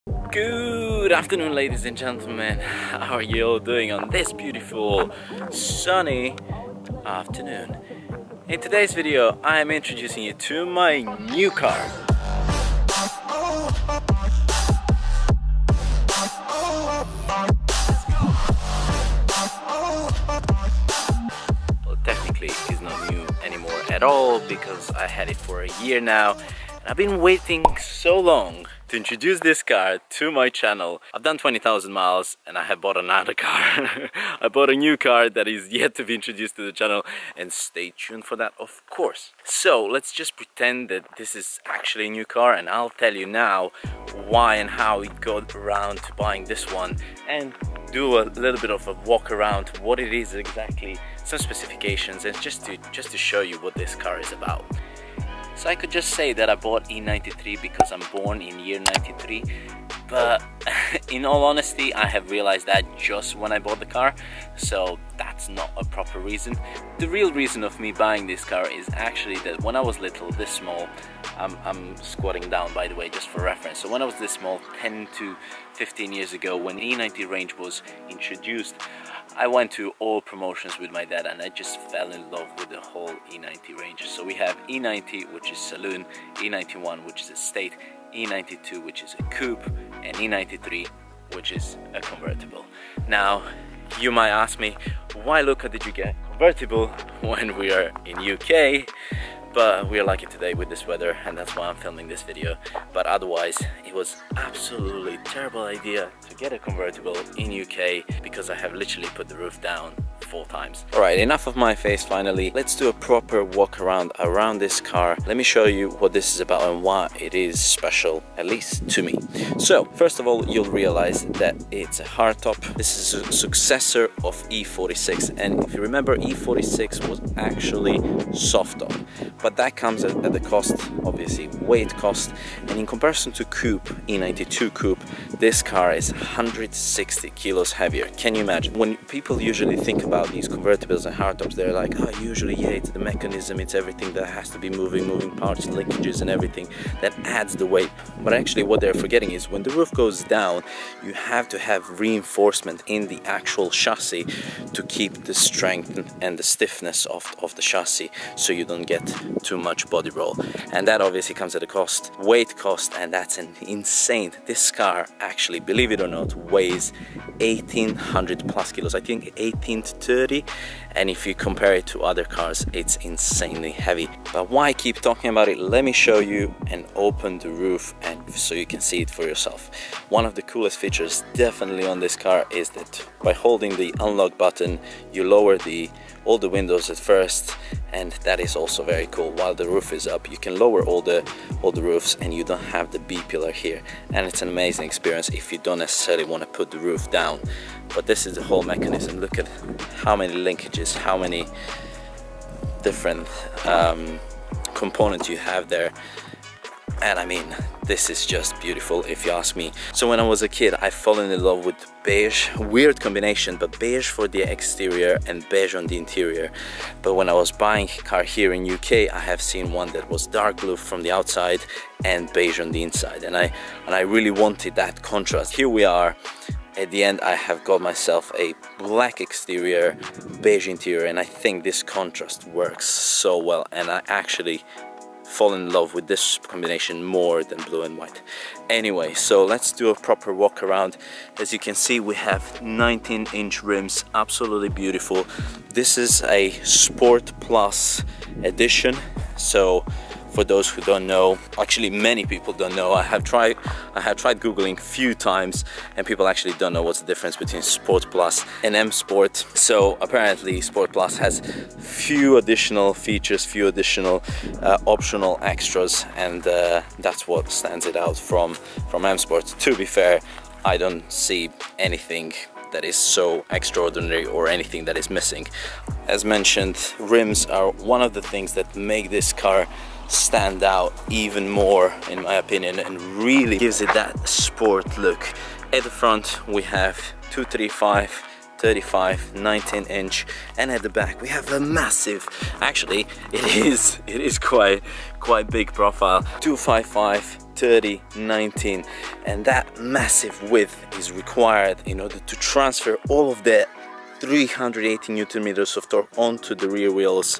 Good afternoon, ladies and gentlemen. How are you all doing on this beautiful sunny afternoon? In today's video, I am introducing you to my new car. Well, technically it's not new anymore at all because I had it for a year now. And I've been waiting so long to introduce this car to my channel. I've done 20,000 miles and I have bought another car. I bought a new car that is yet to be introduced to the channel, and stay tuned for that, of course. So let's just pretend that this is actually a new car, and I'll tell you now why and how it got around to buying this one, and do a little bit of a walk around what it is exactly, some specifications, and just to show you what this car is about. So I could just say that I bought E93 because I'm born in year 93, but in all honesty I have realized that just when I bought the car, so that's not a proper reason. The real reason of me buying this car is actually that when I was little, this small, I'm squatting down by the way just for reference, so when I was this small, 10 to 15 years ago, when E90 range was introduced, I went to all promotions with my dad and I just fell in love with the whole E90 range. So we have E90, which is saloon, E91, which is estate, E92, which is a coupe, and E93, which is a convertible. Now, you might ask me, why Luca did you get convertible when we are in UK? But we are lucky today with this weather, and that's why I'm filming this video. But otherwise, it was absolutely terrible idea to get a convertible in UK because I have literally put the roof down 4 times. Alright, enough of my face finally. Let's do a proper walk around this car. Let me show you what this is about and why it is special, at least to me. So, first of all, you'll realize that it's a hardtop. This is a successor of E46, and if you remember, E46 was actually soft top. But that comes at the cost, obviously, weight cost. And in comparison to coupe, E92 coupe, this car is 160 kilos heavier. Can you imagine? When people usually think about these convertibles and hardtops, they're like, oh, usually, yeah, it's the mechanism, it's everything that has to be moving parts, linkages and everything that adds the weight. But actually what they're forgetting is when the roof goes down, you have to have reinforcement in the actual chassis to keep the strength and the stiffness of the chassis, so you don't get too much body roll, and that obviously comes at a cost, weight cost, and that's an insane. This car actually, believe it or not, weighs 1800 plus kilos, I think 18 to 30, and if you compare it to other cars, it's insanely heavy. But why keep talking about it? Let me show you and open the roof, and so you can see it for yourself. One of the coolest features definitely on this car is that by holding the unlock button, you lower all the windows at first, and that is also very cool. While the roof is up, you can lower all the roofs and you don't have the B pillar here, and it's an amazing experience if you don't necessarily want to put the roof down. But this is the whole mechanism. Look at how many linkages, how many different components you have there, and I mean, this is just beautiful if you ask me. So when I was a kid, I fell in love with beige, weird combination, but beige for the exterior and beige on the interior. But when I was buying a car here in UK, I have seen one that was dark blue from the outside and beige on the inside, and I really wanted that contrast. Here we are. At the end, I have got myself a black exterior, beige interior, and I think this contrast works so well, and I actually fall in love with this combination more than blue and white. Anyway, so let's do a proper walk around. As you can see, we have 19-inch rims, absolutely beautiful. This is a Sport Plus edition, so for those who don't know, actually many people don't know, I have tried googling a few times, and people actually don't know what's the difference between Sport Plus and M Sport. So apparently Sport Plus has few additional features, few additional optional extras, and that's what stands it out from M Sport. To be fair, I don't see anything that is so extraordinary or anything that is missing. As mentioned, rims are one of the things that make this car stand out even more, in my opinion, and really gives it that sport look. At the front we have 235, 35, 19-inch, and at the back we have a massive, actually it is quite big profile, 255, 30/19, and that massive width is required in order to transfer all of the 380 Newton meters of torque onto the rear wheels.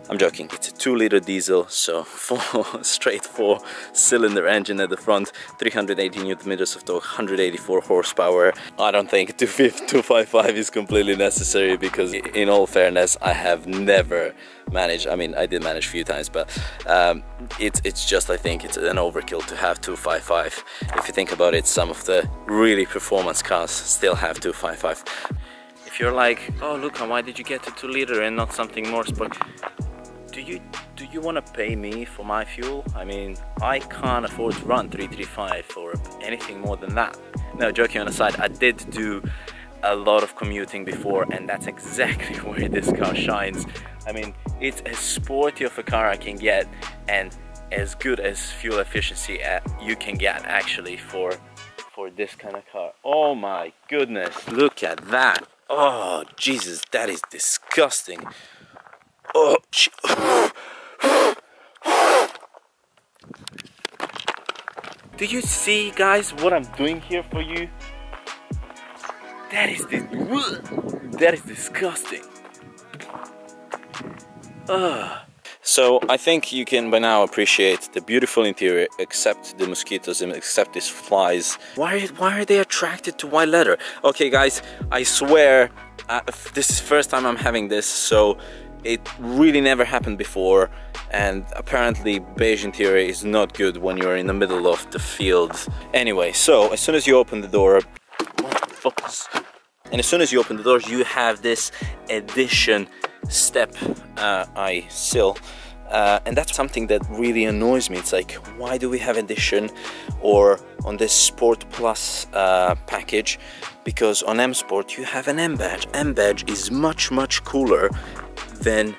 I'm joking, it's a 2-liter diesel, so straight 4-cylinder engine at the front, 380 Newton meters of torque, 184 horsepower. I don't think 255 is completely necessary, because in all fairness, I have never managed, I mean, I did manage a few times, but it's just, I think it's an overkill to have 255. If you think about it, some of the really performance cars still have 255. If you're like, oh Luca, why did you get to 2-liter and not something more sport? Do you want to pay me for my fuel? I mean, I can't afford to run 335 or anything more than that. No, joking on the side, I did do a lot of commuting before, and that's exactly where this car shines. I mean, it's as sporty of a car I can get, and as good as fuel efficiency you can get actually for this kind of car. Oh my goodness, look at that. Oh Jesus, that is disgusting. Oh, do you see, guys, what I'm doing here for you? That is disgusting. So I think you can by now appreciate the beautiful interior, except the mosquitoes and except these flies. Why are they attracted to white leather? Okay guys, I swear this is the first time I'm having this, so it really never happened before, and apparently beige interior is not good when you're in the middle of the field. Anyway, so as soon as you open the door, and as soon as you open the doors, you have this Edition step sill, and that's something that really annoys me. It's like, why do we have Edition or on this Sport Plus package? Because on M Sport you have an M badge. M badge is much cooler than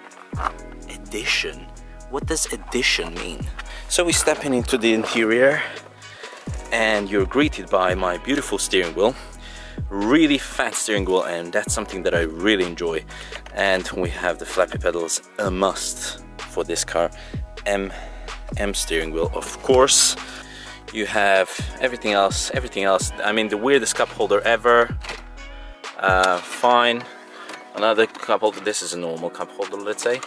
Edition. What does Edition mean? So we step into the interior, and you're greeted by my beautiful steering wheel. Really fat steering wheel, and that's something that I really enjoy. And we have the flappy pedals, a must for this car. M steering wheel, of course. You have everything else. I mean, the weirdest cup holder ever. Fine. Another cup holder. This is a normal cup holder, let's say.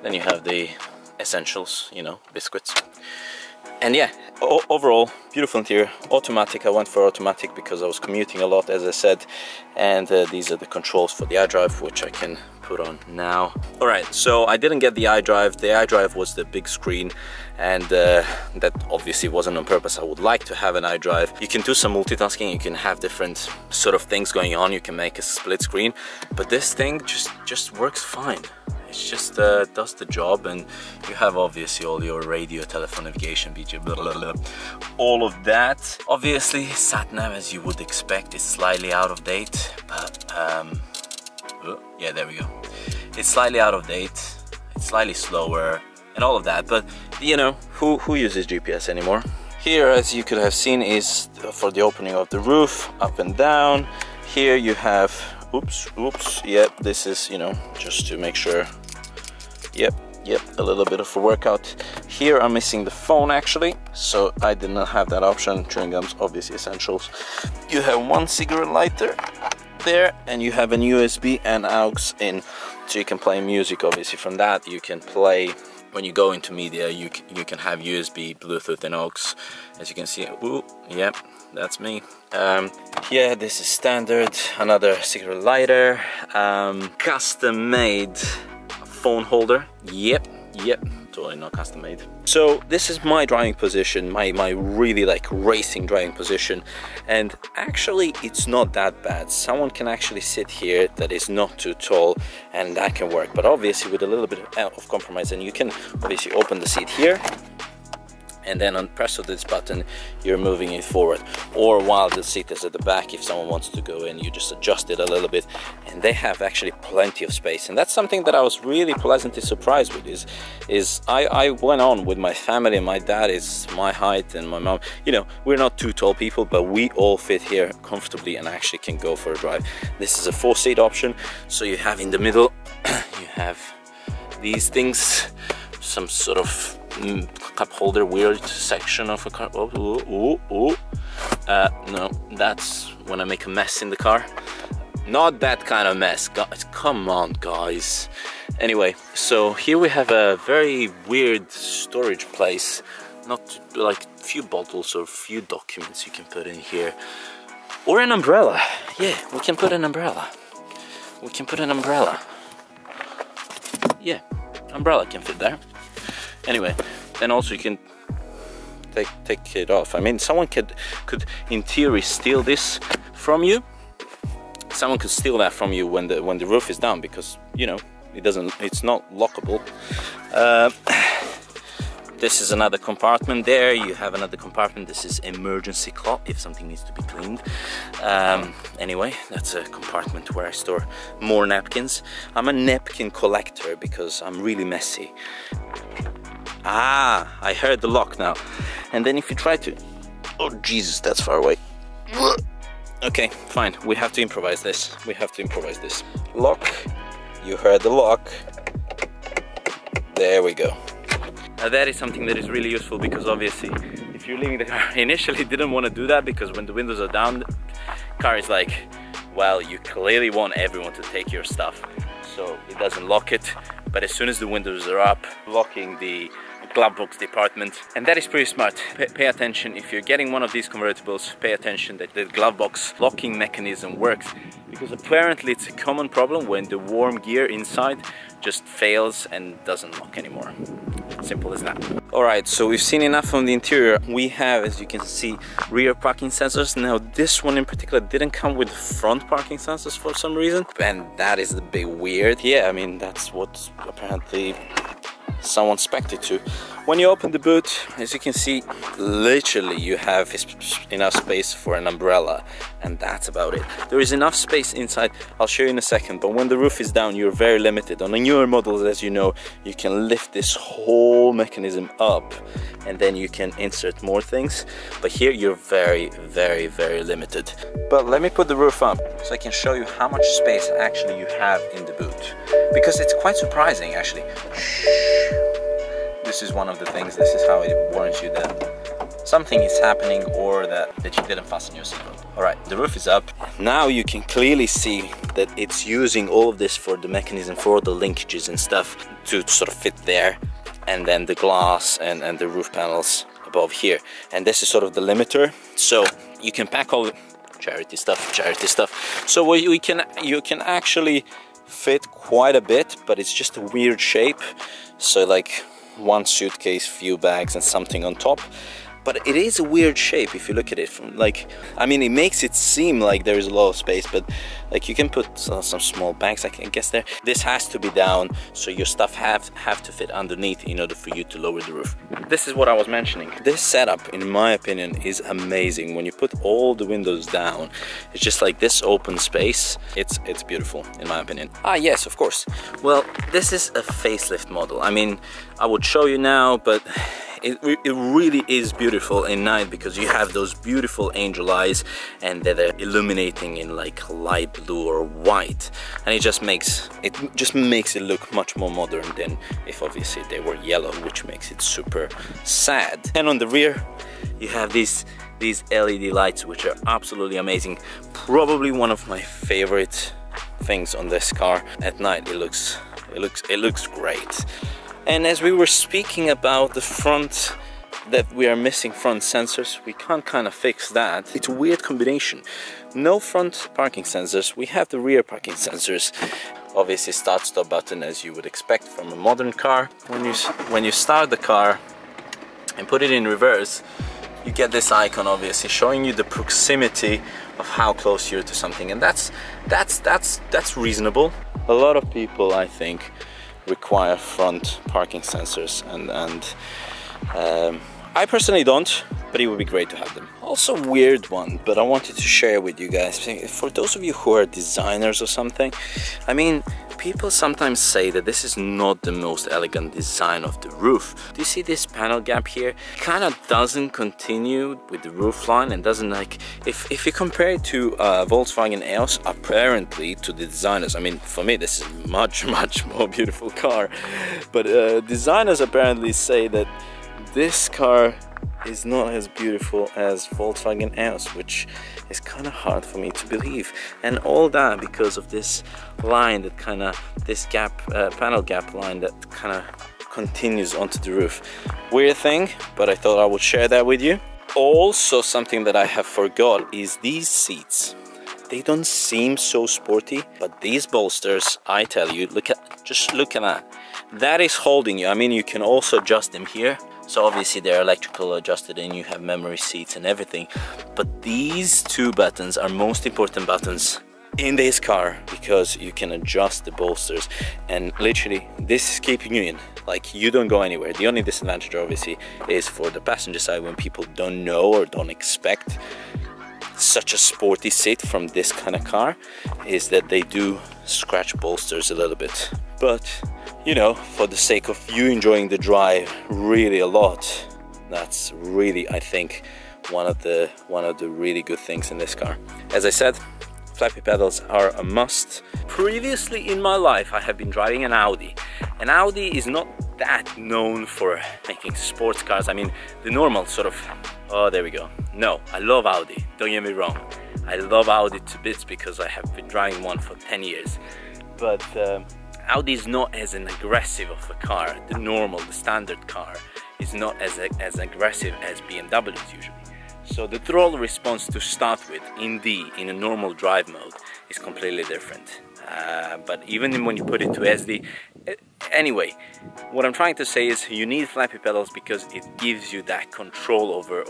Then you have the essentials, you know, biscuits. And yeah, overall, beautiful interior. Automatic, I went for automatic because I was commuting a lot, as I said. And these are the controls for the iDrive, which I can put on now. Alright, so I didn't get the iDrive. The iDrive was the big screen, and that obviously wasn't on purpose. I would like to have an iDrive. You can do some multitasking, you can have different sort of things going on, you can make a split screen, but this thing just works fine. It just does the job, and you have obviously all your radio, telephone, navigation, BG, blah, blah, blah, all of that. Obviously, sat-nav, as you would expect, is slightly out of date, but yeah, there we go. It's slightly out of date, it's slightly slower, and all of that, but you know, who uses GPS anymore? Here, as you could have seen, is for the opening of the roof, up and down. Here you have, oops, yep, this is, you know, just to make sure. Yep, a little bit of a workout. Here I'm missing the phone actually, so I did not have that option. Chewing gums, obviously essentials. You have one cigarette lighter there, and you have an USB and aux in, so you can play music. Obviously from that you can play, when you go into media, you can have USB, Bluetooth and aux, as you can see. Ooh, yep, that's me. Yeah, this is standard. Another cigarette lighter, custom made phone holder. Yep, totally not custom made. So this is my driving position, my really like racing driving position, and actually it's not that bad. Someone can actually sit here that is not too tall, and that can work, but obviously with a little bit of compromise. And you can obviously open the seat here, and then on press of this button you're moving it forward, or while the seat is at the back, if someone wants to go in, you just adjust it a little bit, and they have actually plenty of space. And that's something that I was really pleasantly surprised with. Is I went on with my family, and my dad is my height, and my mom, you know, we're not too tall people, but we all fit here comfortably and actually can go for a drive. This is a 4-seat option, so you have in the middle you have these things, some sort of cup holder weird section of a car. No, that's when I make a mess in the car. Not that kind of mess, guys. Come on, guys. Anyway, so here we have a very weird storage place. Not like a few bottles or a few documents you can put in here. Or an umbrella. Yeah, we can put an umbrella. We can put an umbrella. Yeah, umbrella can fit there. Anyway, then also you can take it off. I mean, someone could in theory steal this from you. Someone could steal that from you when the roof is down, because you know it's not lockable. This is another compartment. There you have another compartment. This is emergency cloth if something needs to be cleaned. Anyway, that's a compartment where I store more napkins. I'm a napkin collector because I'm really messy. Ah, I heard the lock now. And then if you try to... Oh Jesus, that's far away. Okay, fine. We have to improvise this. We have to improvise this. Lock. You heard the lock. There we go. Now that is something that is really useful, because obviously if you're leaving the car, I initially didn't want to do that, because when the windows are down, the car is like, well, you clearly want everyone to take your stuff, so it doesn't lock it. But as soon as the windows are up, locking the glove box department, and that is pretty smart. Pay attention if you're getting one of these convertibles. Pay attention that the glove box locking mechanism works, because apparently it's a common problem when the warm gear inside just fails and doesn't lock anymore. Simple as that. Alright, so we've seen enough on the interior. We have, as you can see, rear parking sensors. Now this one in particular didn't come with front parking sensors for some reason, and that is a bit weird. Yeah, I mean, that's what apparently someone spec'd it to. When you open the boot, as you can see, literally you have enough space for an umbrella, and that's about it. There is enough space inside, I'll show you in a second, but when the roof is down, you're very limited. On the newer models, as you know, you can lift this whole mechanism up and then you can insert more things, but here you're very, very, very limited. But let me put the roof up so I can show you how much space actually you have in the boot, because it's quite surprising actually. This is one of the things. This is how it warns you that something is happening, or that you didn't fasten your seatbelt. Alright, the roof is up. Now you can clearly see that it's using all of this for the mechanism, for the linkages and stuff to sort of fit there, and then the glass and the roof panels above here. And this is sort of the limiter, so you can pack all the charity stuff. So you can actually fit quite a bit, but it's just a weird shape. So like one suitcase, few bags and something on top. But it is a weird shape if you look at it from, like, I mean, it makes it seem like there is a lot of space, but like you can put some small bags, I guess there. This has to be down, so your stuff have to fit underneath in order for you to lower the roof. This is what I was mentioning. This setup, in my opinion, is amazing. When you put all the windows down, it's just like this open space. It's beautiful, in my opinion. Ah, yes, of course. Well, this is a facelift model. I mean, I would show you now, but it really is beautiful in night, because you have those beautiful angel eyes and they're illuminating in like light blue or white, and it just makes it look much more modern than if obviously they were yellow, which makes it super sad. And on the rear you have these LED lights, which are absolutely amazing. Probably one of my favorite things on this car. At night it looks great. And as we were speaking about the front, that we are missing front sensors, we can't kind of fix that. It's a weird combination. No front parking sensors, we have the rear parking sensors. Obviously start-stop button, as you would expect from a modern car. When you start the car and put it in reverse, you get this icon obviously showing you the proximity of how close you're to something, and that's reasonable. A lot of people, I think, require front parking sensors, and I personally don't. but it would be great to have them. Also a weird one, but I wanted to share with you guys. For those of you who are designers or something, I mean, people sometimes say that this is not the most elegant design of the roof. Do you see this panel gap here? Kind of doesn't continue with the roof line and doesn't, like, if you compare it to Volkswagen EOS, apparently to the designers, I mean, for me this is much more beautiful car, but designers apparently say that this car is not as beautiful as Volkswagen EOS, which is kind of hard for me to believe, and all that because of this line that kind of, this gap, panel gap line that kind of continues onto the roof. Weird thing, but I thought I would share that with you. Also, something that I have forgot is these seats. They don't seem so sporty, but these bolsters, I tell you, just look at that. That is holding you. I mean, you can also adjust them here. So obviously they're electrical adjusted and you have memory seats and everything. But these two buttons are most important buttons in this car because you can adjust the bolsters, and literally this is keeping you in. Like, you don't go anywhere. The only disadvantage obviously is for the passenger side when people don't know or don't expect such a sporty seat from this kind of car, is that they do scratch bolsters a little bit. But you know, for the sake of you enjoying the drive really a lot, that's really, I think, one of the really good things in this car. As I said, flappy pedals are a must. Previously in my life I have been driving an Audi, and Audi is not that known for making sports cars. I mean, the normal sort of, oh, there we go. No, I love Audi, don't get me wrong. I love Audi to bits because I have been driving one for 10 years. But Audi is not as an aggressive of a car. The normal, the standard car is not as aggressive as BMWs usually. So the throttle response to start with in a normal drive mode is completely different. But even when you put it to SD, anyway, what I'm trying to say is you need flappy pedals because it gives you that control over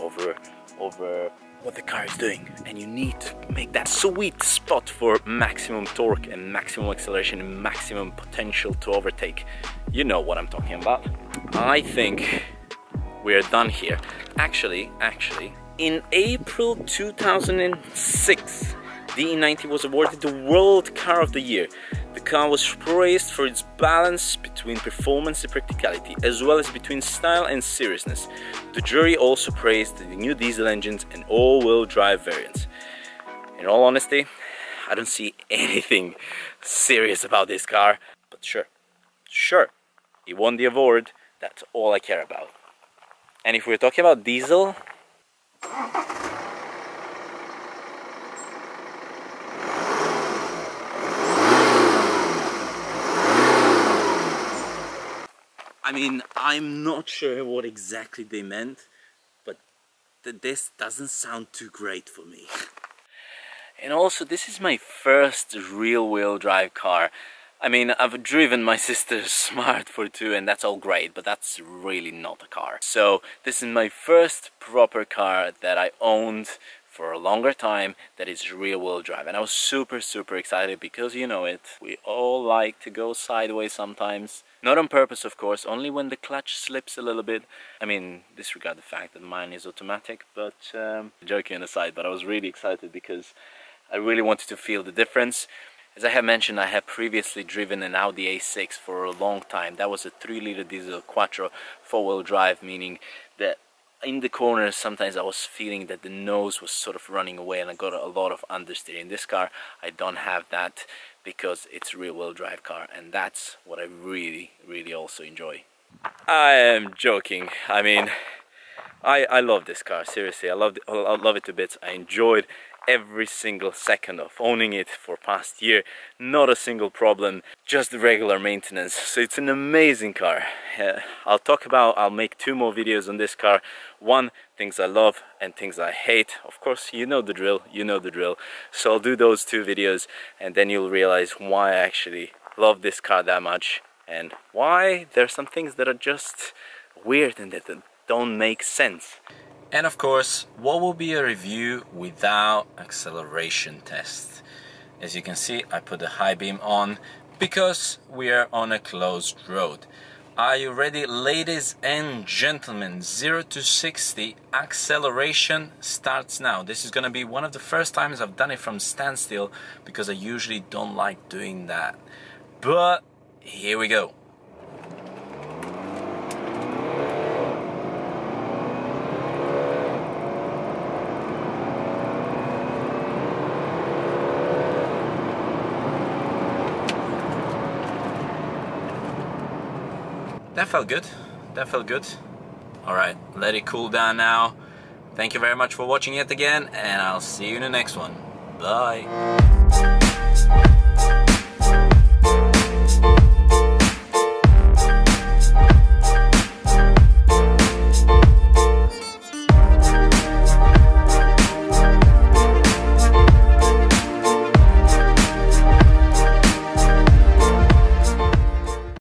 what the car is doing, and you need to make that sweet spot for maximum torque and maximum acceleration and maximum potential to overtake. You know what I'm talking about. I think we're done here. Actually, in April 2006, the E90 was awarded the World Car of the Year. The car was praised for its balance between performance and practicality, as well as between style and seriousness. The jury also praised the new diesel engines and all-wheel drive variants. In all honesty, I don't see anything serious about this car, but sure, it won the award. That's all I care about. And if we're talking about diesel, I mean, I'm not sure what exactly they meant, but this doesn't sound too great for me. And also, this is my first real-wheel drive car. I mean, I've driven my sister's Smart for 2 and that's all great, but that's really not a car. So this is my first proper car that I owned for a longer time that is rear-wheel drive, and I was super excited because, you know it, we all like to go sideways sometimes. Not on purpose, of course, only when the clutch slips a little bit. I mean, disregard the fact that mine is automatic, but joking aside, but I was really excited because I really wanted to feel the difference. As I have mentioned, I have previously driven an Audi A6 for a long time. That was a 3-liter diesel quattro 4-wheel drive, meaning that in the corners sometimes I was feeling that the nose was sort of running away and I got a lot of understeer. In this car I don't have that because it's a rear-wheel drive car, and that's what I really also enjoy. I am joking. I mean, I love this car, seriously. I love it to bits. I enjoyed every single second of owning it for past year. Not a single problem, just the regular maintenance. So it's an amazing car. I'll make 2 more videos on this car. One, things I love and things I hate. Of course, you know the drill, So I'll do those 2 videos and then you'll realize why I actually love this car that much and why there's some things that are just weird and that don't make sense. And of course, what will be a review without acceleration test? As you can see, I put the high beam on because we are on a closed road. Are you ready, ladies and gentlemen? 0 to 60 acceleration starts now. This is gonna be one of the first times I've done it from standstill because I usually don't like doing that. But here we go. That felt good. That felt good. Alright, let it cool down now. Thank you very much for watching yet again, and I'll see you in the next one. Bye.